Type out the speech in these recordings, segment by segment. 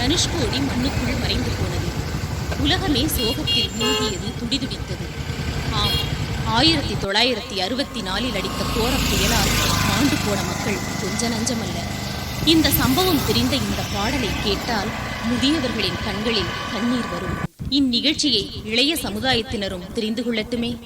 தனுஷ்கோடி மண்ணுக்குள் மறைந்து போனது. உலகமே சோகத்தில் மூழ்கியது, துடிதுடித்தது. ஆம், 1964 அடித்த கோர புயலால் மாண்டு போன மக்கள் கொஞ்ச நஞ்சமல்ல. இந்த சம்பவம் தெரிந்த இந்த பாடலை கேட்டால் முதியவர்களின் கண்களில் கண்ணீர் வரும். இந்நிகழ்ச்சியை இளைய சமுதாயத்தினரும் தெரிந்து கொள்ளட்டுமே.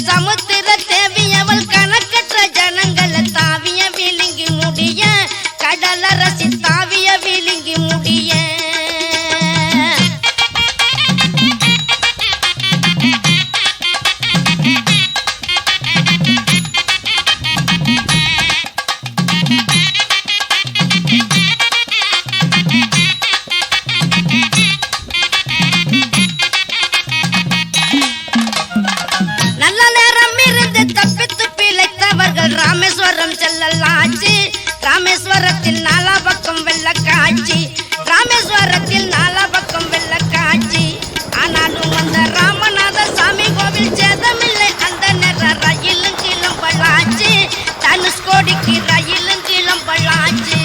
சமுத்திர தேவியவள் கணக்கற்ற ஜனங்களை தாவிய விழுங்கி முடிய கடலரசி தாவிய விழுங்கி முடிய ராமேஸ்வரம் செல்லலாச்சு. ராமேஸ்வரத்தில் நாலா பக்கம் வெள்ள ஆச்சு. ராமேஸ்வரத்தில் நாலா பக்கம் வெள்ள காட்சி. ஆனாலும் அந்த ராமநாத சாமி கோவில் சேதமில்லை. அந்த நேரம் ரயிலும் கிளம்பலாச்சு. தனுஷ்கோடிக்கு ரயிலும் கிளம்பலாச்சு.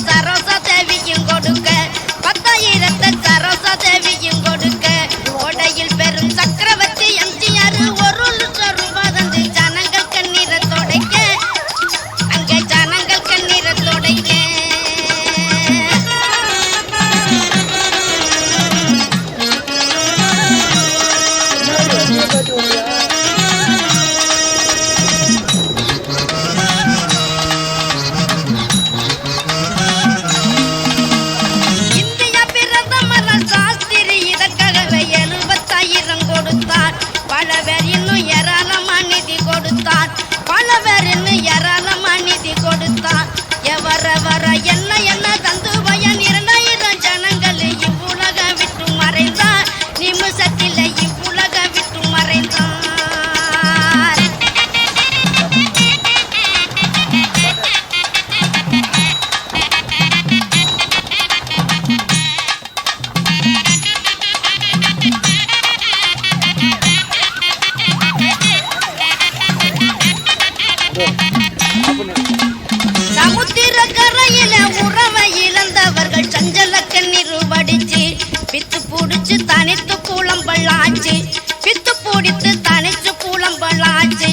சரோசா தேவியும் கொடுக்க 10,000 சரோசா தேவியும் கொடுக்க ஓடையில் பெரும் சக்கரவர்த்தி எம்ஜிஆர் 1 லட்சம் ரூபாய் தந்து ஜனங்கள் கண்ணீரை துடைக்க அங்க ஜனங்கள் கண்ணீரை துடைக்க இந்தியா பிரதமர் சாஸ்திரி இதற்காகவே 70,000 கொடுத்தார் பல பேர் இன்னும் ஏராளமா நிதி கொடுத்தார் பல பேர் இன்னும் ஏராளமா நிதி கொடுத்தார் எவர என்ன தந்து பயன் 2,000 ஜனங்கள் இவ்வுலக விட்டு மறைந்தார் நிமிஷத்தில் இவ்வுலக விட்டு மறைந்தார் சமுத்திர கரையில உறவை இழந்தவர்கள் சஞ்சல கண்ணீர் வடிச்சு பித்து பிடிச்சு தனித்து கூலம்பள்ளாச்சு பித்து பிடித்து தனிச்சு கூலம்பள்ளாச்சு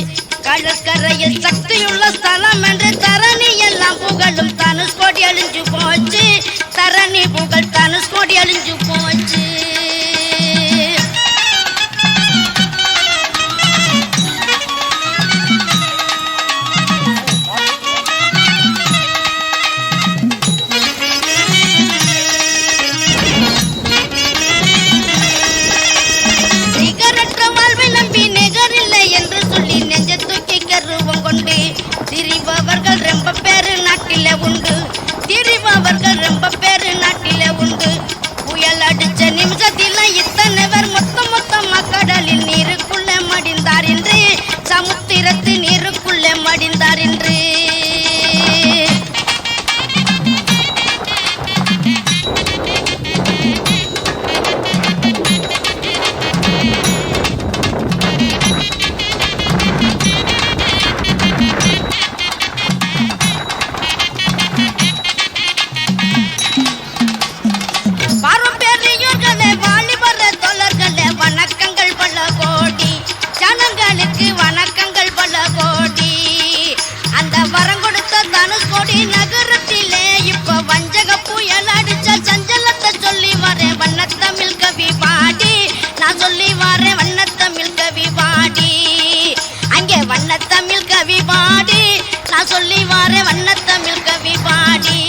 கடற்கரையில் சக்தியுள்ள ஸ்தலம் என்று தரணி எல்லாம் புகழும் தனுஷ்கோடி அழிஞ்சு போச்சு தரணி புகழ் தனுஷ்கோடி அழிஞ்சு போச்சு நிகரற்ற வாழ்வை நம்பி நிகரில்லை என்று சொல்லி நெஞ்ச தூக்கி கருவம் கொண்டு திரிபவர்கள் ரொம்ப பேரு நாட்டில உண்டு திரிபவர்கள் ரொம்ப பேரு நாட்டில உண்டு புயல் அடிச்ச நிமிஷத்தில் இத்தனை பேர் மொத்தமா கடலில் நீருக்குள்ளே மடிந்தார் என்று சமுத்திரத்து நீருக்குள்ளே மடிந்தார் என்று பெரியோர்களே வாலிபரே தோழர்களே வணக்கங்கள் பல கோடி ஜனங்களுக்கு வணக்கங்கள் பல கோடி அந்த வரம் கொடுத்த தனுஷ்கோடி நகரத்திலே இப்ப வஞ்சக புயல் அடிச்ச சஞ்சலத்தை சொல்லி வரேன் வண்ணத்தமிழ் கவி பாடி நான் சொல்லி வரேன் வண்ணத்தமிழ் கவி பாடி அங்கே வண்ணத்தமிழ் கவி பாடி நான் சொல்லி வரேன் வண்ணத்தமிழ் கவி பாடி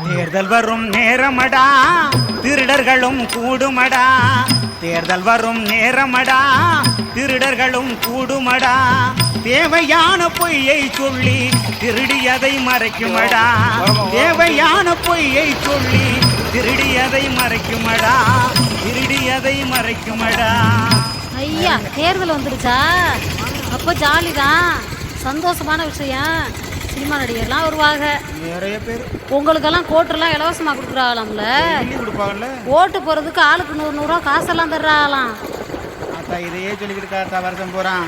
தேர்தல் வரும் நேரமடா திருடர்களும் கூடுமடா தேர்தல் வரும் நேரமடா திருடர்களும் கூடுமடா தேவையான பொய்யை சொல்லி திருடியதை மறைக்குமடா தேவையான பொய்யை சொல்லி திருடியதை மறைக்குமடா திருடியதை மறைக்குமடா ஐயா தேர்தல் வந்துருச்சா அப்போ ஜாலி தான் சந்தோஷமான விஷயம் சினிமா நடிகர்லாம் வருவாங்க நிறைய பேர் உங்களுக்கெல்லாம் கோட்டெல்லாம் இலவசமாக கொடுக்குறாங்களாம்ல கொடுப்பாங்கல்ல ஓட்டு போகிறதுக்கு ஆளுக்கு 100 காசெல்லாம் தர்றாங்களாம் அத்தா இதையே சொல்லிக்கிட்டு இருக்கா வருஷம் போகிறான்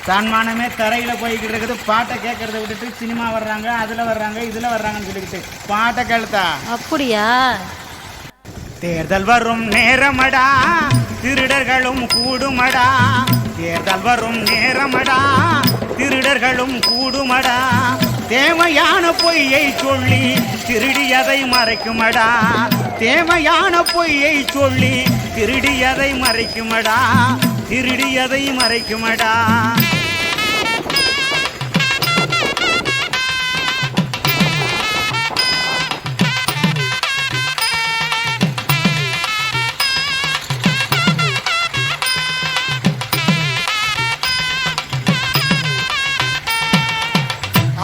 தன்மானமே தரையில் போய்கிட்டு இருக்குது பாட்டை கேட்கறத விட்டுட்டு சினிமா வர்றாங்க அதில் வர்றாங்க இதில் வர்றாங்கன்னு சொல்லிக்கிட்டு பாட்டை கேளுத்தா அப்படியா தேர்தல் வரும் நேரமடா திருடர்களும் கூடுமடா தேர்தல் வரும் நேரமடா திருடர்களும் கூடுமடா தேவையான பொய்யை சொல்லி திருடியதை மறைக்குமடா தேவையான பொய்யை சொல்லி திருடியதை மறைக்குமடா திருடியதை மறைக்குமடா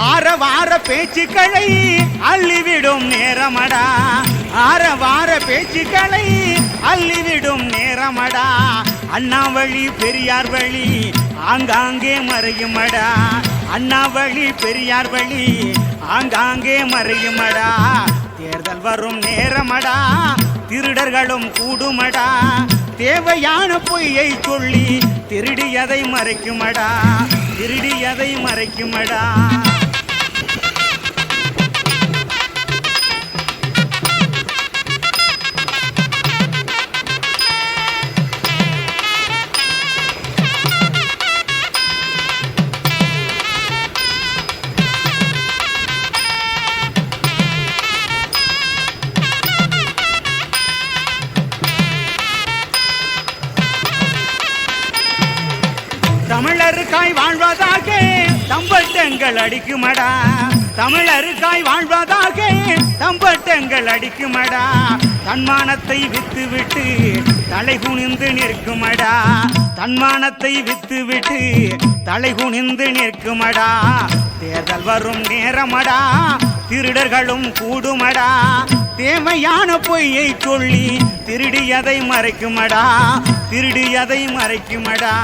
ஆரவார பேச்சுக்களை அள்ளிவிடும் நேரமடா ஆரவார பேச்சுக்களை அள்ளிவிடும் நேரமடா அண்ணா வழி பெரியார் வழி ஆங்காங்கே மறையுமடா அண்ணா வழி பெரியார் வழி ஆங்காங்கே மறையுமடா தேர்தல் வரும் நேரமடா திருடர்களும் கூடுமடா தேவையான பொய்யை சொல்லி திருடியதை மறைக்குமடா திருடியதை மறைக்குமடா தமிழருக்காய் வாழ்வதாக தம்பட்டங்கள் அடிக்குமடா தமிழருக்காய் வாழ்வதாக தம்பட்டங்கள் அடிக்குமடா தன்மானத்தை விட்டுவிட்டு தலை குனிந்து நிற்குமடா தன்மானத்தை விட்டுவிட்டு தலை குனிந்து நிற்குமடா தேர்தல் வரும் நேரமடா திருடர்களும் கூடுமடா தேவையான பொய்யை சொல்லி திருடியதை மறைக்குமடா திருடியதை மறைக்குமடா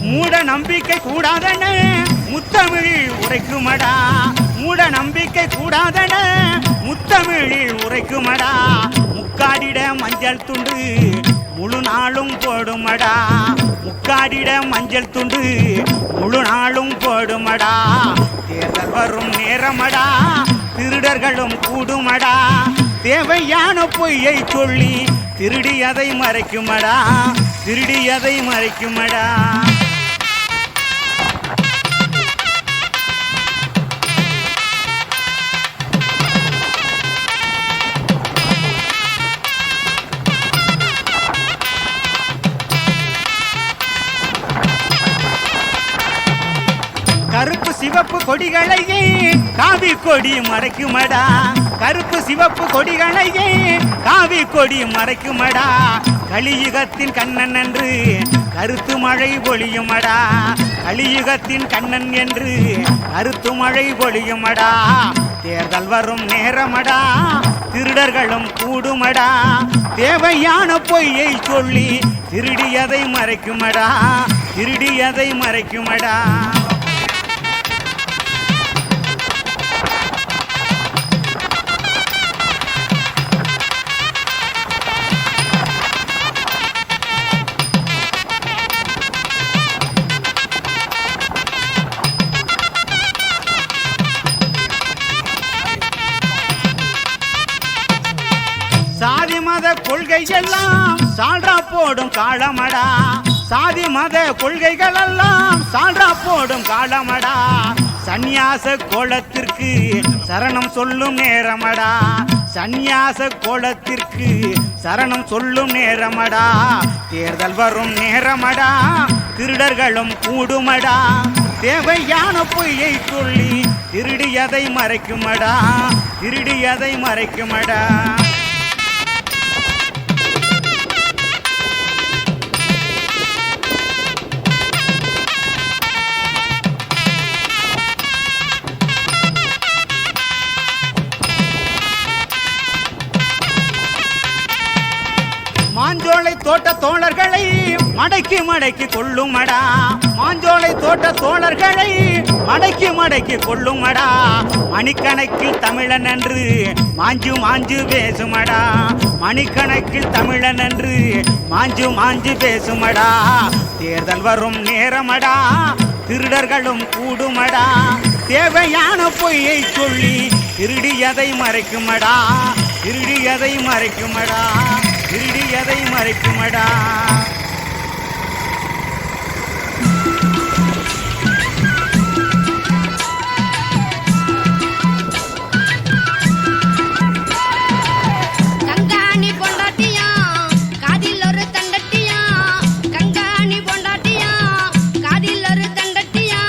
மூட நம்பிக்கை கூடாதன முத்தமிழில் உரைக்குமடா மூட நம்பிக்கை கூடாதன முத்தமிழில் உரைக்குமடா முக்காடிட மஞ்சள் துண்டு முழு நாளும் போடுமடா முக்காடிட மஞ்சள் துண்டு முழு நாளும் போடுமடா தேர்தல் வரும் நேரமடா திருடர்களும் கூடுமடா தேவையான பொய்யை சொல்லி திருடியதை மறைக்குமடா திருடியதை மறைக்குமடா கருப்பு சிவப்பு கொடிகளையே காவி கொடி மறைக்குமடா கருப்பு சிவப்பு கொடிகளையே காவி கொடி மறைக்குமடா கலியுகத்தின் கண்ணன் என்று கருத்து மழை பொழியுமடா கலியுகத்தின் கண்ணன் என்று கருத்து மழை பொழியுமடா தேர்தல் வரும் நேரமடா திருடர்களும் கூடுமடா தேவையான பொய்யை சொல்லி திருடியதை மறைக்குமடா திருடியதை மறைக்குமடா சாதி மத கொள்கை எல்லாம் சால்ரா போடும் காலமடா சாதி மத கொள்கைகள் எல்லாம் சால்ரா போடும் காலமடா சந்நியாச கோலத்திற்கு சரணம் சொல்லும் நேரமடா சந்நியாச கோலத்திற்கு சரணம் சொல்லும் நேரமடா தேர்தல் வரும் நேரமடா திருடர்களும் கூடுமடா தேவையான பொய்யை சொல்லி திருடியதை மறைக்குமடா திருடியதை மறைக்குமடா மாஞ்சோலை தோட்ட தோழர்களை மடக்கி மடக்கி கொள்ளுமடா மாஞ்சோலை தோட்ட தோழர்களை மடக்கி மடக்கி கொள்ளுமடா மணிக்கணக்கில் தமிழன் என்று மாஞ்சு மாஞ்சு பேசுமடா மணிக்கணக்கில் தமிழன் என்று மாஞ்சு மாஞ்சு பேசுமடா தேர்தல் வரும் நேரமடா திருடர்களும் கூடுமடா தேவையான பொய்யை சொல்லி திருடியதை மறைக்குமடா திருடியதை மறைக்குமடா திருடியதை மறைக்குமடா கங்காணி பொண்டாட்டியா காதில் ஒரு தண்டட்டியா கங்காணி பொண்டாட்டியா காதில் ஒரு தண்டட்டியா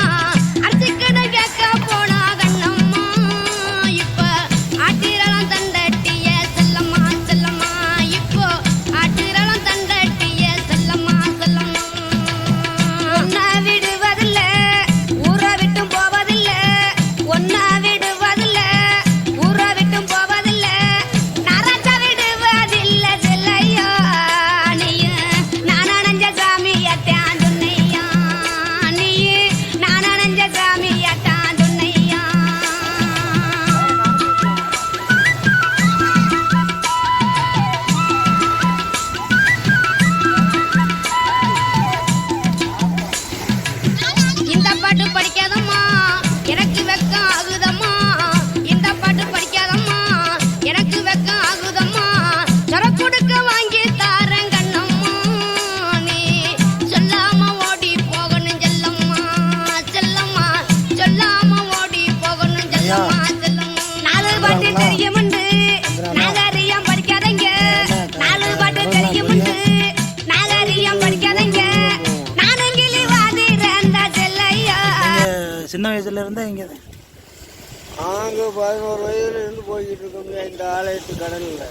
சின்ன வயசுல இருந்தா இங்கே தான்? நாங்கள் 11 வயதுல இருந்து போய்கிட்டு இருக்கோங்க இந்த ஆலயத்து கடலில்.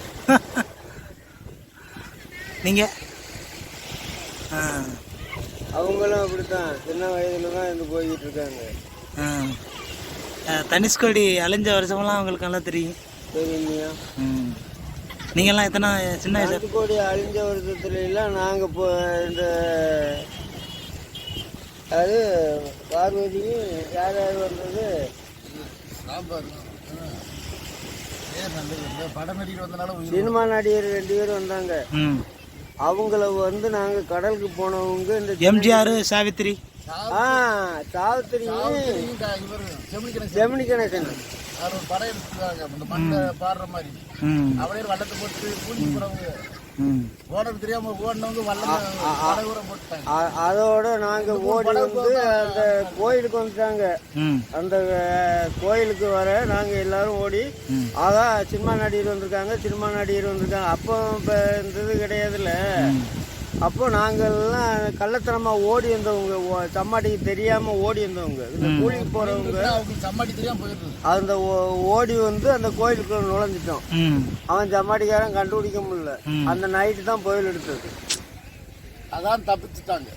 நீங்கள்? அவங்களும் அப்படித்தான் சின்ன வயதுல தான் இருந்து போய்கிட்டு இருக்காங்க. தனுஷ்கோடி அழிஞ்ச வருஷமெல்லாம் அவங்களுக்கு நல்லா தெரியும். சரிங்கய்யா. நீங்கள்லாம் எத்தனை சின்ன வயசு? தனுஷ்கோடி அழிஞ்ச வருஷத்துல எல்லாம் நாங்கள் இப்போ இந்த அது பார்வதியும் யார் யார் வந்தது சினிமா நடிகர் 2 பேர் வந்தாங்க. அவங்கள வந்து நாங்கள் கடலுக்கு போனவங்க இந்த எம்ஜிஆர் சாவித்திரி சாவித்திரி ஜெமினி கணேசன் படம் எடுத்துருக்காங்க இந்த மண்ணில் பாடுற மாதிரி. அவரே வள்ளத்தை போட்டு கூலி போறவங்க ஓடது தெரியாம ஓடினவங்க வல்லம் போட்டாங்க. அதோட நாங்க ஓடி வந்து அந்த கோயிலுக்கு வந்துட்டாங்க. அந்த கோயிலுக்கு வர நாங்க எல்லாரும் ஓடி ஆகா சினிமா நடிகர் வந்திருக்காங்க. அப்போ இப்போ இந்த இது கிடையாதுல்ல. அப்போ நாங்கள்லாம் கள்ளத்தனமாக ஓடி வந்தவங்க, சம்மாட்டிக்கு தெரியாமல் ஓடி வந்தவங்க, இந்த கூலிக்கு போகிறவங்க சம்மாட்டி தெரியாமல் போயிடுது. அந்த ஓடி வந்து அந்த கோயிலுக்குள்ள நுழைஞ்சிட்டோம். அவன் சம்மாட்டிக்காரன் கண்டுபிடிக்க முடியல. அந்த நைட்டு தான் கோயில் எடுத்தது. அதான் தப்பிச்சுட்டாங்க.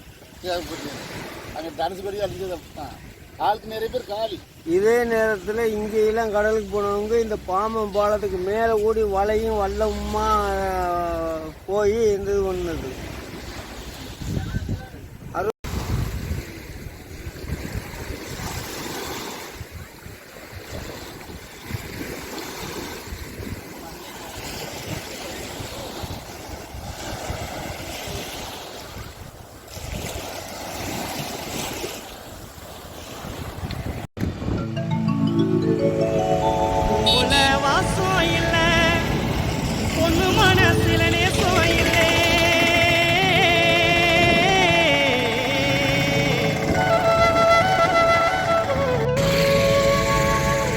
அங்கே தனுஷ்கோடி அழிஞ்சது தப்பிட்டான். ஆளுக்கு நிறைய பேர் காலி. இதே நேரத்தில் இங்கெல்லாம் கடலுக்கு போனவங்க இந்த பாம்பன் பாலத்துக்கு மேலே ஓடி வலையும் வல்லமா போய் இந்த இது ஒன்றுது.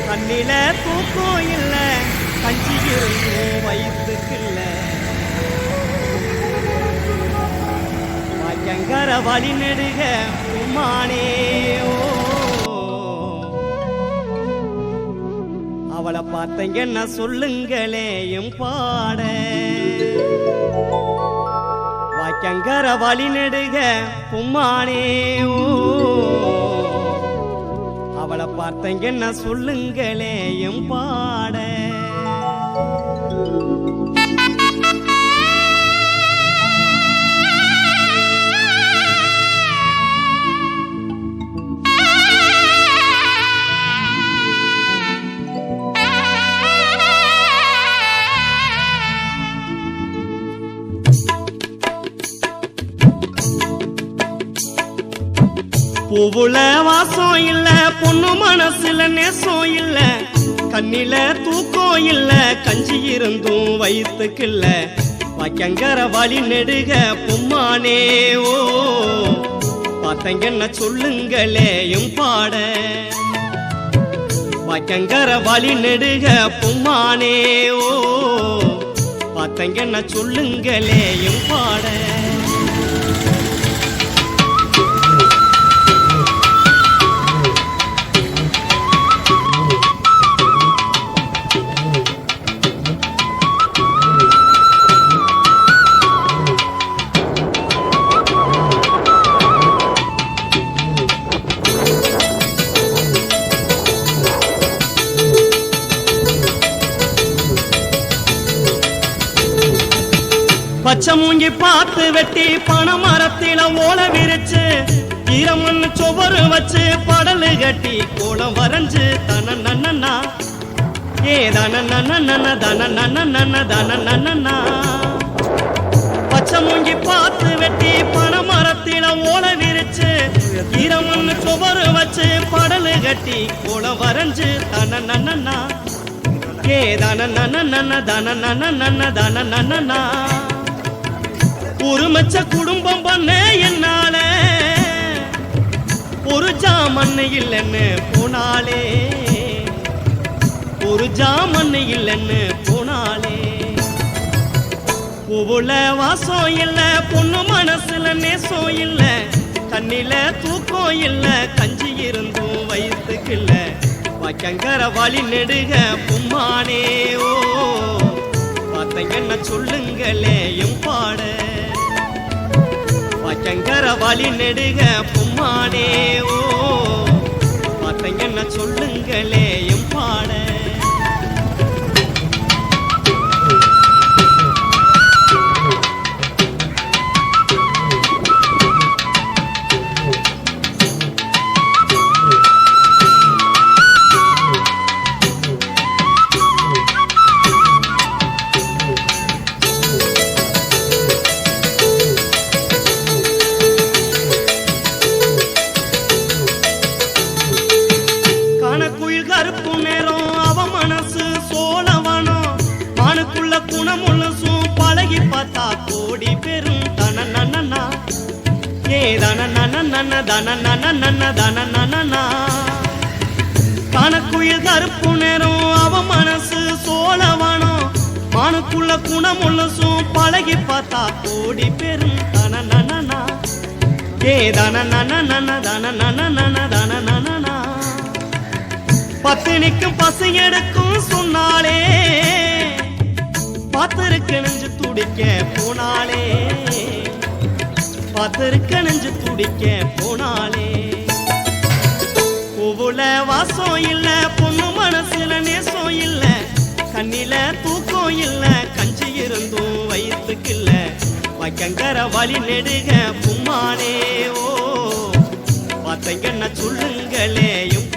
கண்ணில தூக்கம் இல்ல, கஞ்சி இருக்கும் வயிற்றுக்கு இல்ல, வாய்க்கங்கர வழி நெடுக உமானே. அவளை பார்த்தீங்கன்னா சொல்லுங்களேயும் பாட, வாய்க்கங்கர வழி நெடுக உமானே. அவளை பார்த்தீங்கன்னா சொல்லுங்களேயும் பாட. பூவுல வாசம் இல்ல, பொண்ணு மனசுல நேசம் இல்ல, கண்ணில தூக்கம் இல்ல, கஞ்சி இருந்தும் வயிற்றுக்கு இல்ல, வாய்க்கங்கர வழி நெடுக பொம்மானே. ஓ பார்த்தங்கன்னா சொல்லுங்களேயும் பாட, வாய்க்கங்கர வழி நெடுக பொம்மானே. ஓ பார்த்தங்கன்னா சொல்லுங்களேயும் பாட. பச்சை மூங்கி பார்த்து வெட்டி பனை மரத்தில ஓலை விரிச்சு, ஈரமண்ணு சுவரு வச்சு படலு கட்டி கோலம் வரைஞ்சு தன நன்னா ஏ தன நன்ன தன நன்ன தன நன்னா. பச்சை மூங்கி பார்த்து வெட்டி பனை மரத்தில ஓலை விரிச்சு, ஈரமண்ணு சுவரு வச்சு படலு கட்டி கோலம் வரைஞ்சு தன நன்னா ஏ தன நன்ன தன நன்ன தன நன்னா. ஒருமச்ச குடும்பம் பண்ண என்னால ஒரு ஜாமண்ணு இல்லைன்னு போனாலே, ஒரு ஜாமண்ணு இல்லைன்னு போனாலே. பூவுல வாசம் இல்ல, பொண்ணு மனசுல நேசம் இல்ல, கண்ணில தூக்கம் இல்ல, கஞ்சி இருந்தும் வயிற்று வைக்கங்கர வழி நெடுக பும்மானே ஓ பார்த்தீங்கன்னா சொல்லுங்களேயும் பாட வைக்கங்கர வழி நெடுக பும்மானே ஓ பார்த்தீங்கன்னா சொல்லுங்களேயும் பாட கருப்பு நேரம் அவ மனசு சோழவனம் மனுக்குள்ள குணமுள்ளசும் பழகி பார்த்தா கோடி பெரும் தன நன்னா ஏ தன நன்ன தன நன்ன தன நன்னா கணக்குயில் கருப்பு நேரம் அவ மனசு சோழவனம் மனுக்குள்ள குணமுள்ளசும் பழகி பார்த்தா கோடி பெரும் தன நன்னா ஏ தன நன்ன தன நன்ன தன நன்னா பத்தினிக்கும் பசி எடுக்கும் சொன்னாலே பார்த்திருக்க நெஞ்சு துடிக்க போனாலே பார்த்திருக்க நெஞ்சு துடிக்க போனாலே பூவுல வாசம் இல்ல பொண்ணு மனசுல நேசம் இல்ல கண்ணில தூக்கம் இல்ல கஞ்சி இருந்தும் வயிற்றுக்கு இல்ல வைக்கங்கர வழி நெடுக பும்மானே ஓ பார்த்தீங்கன்னா சொல்லுங்களேயும்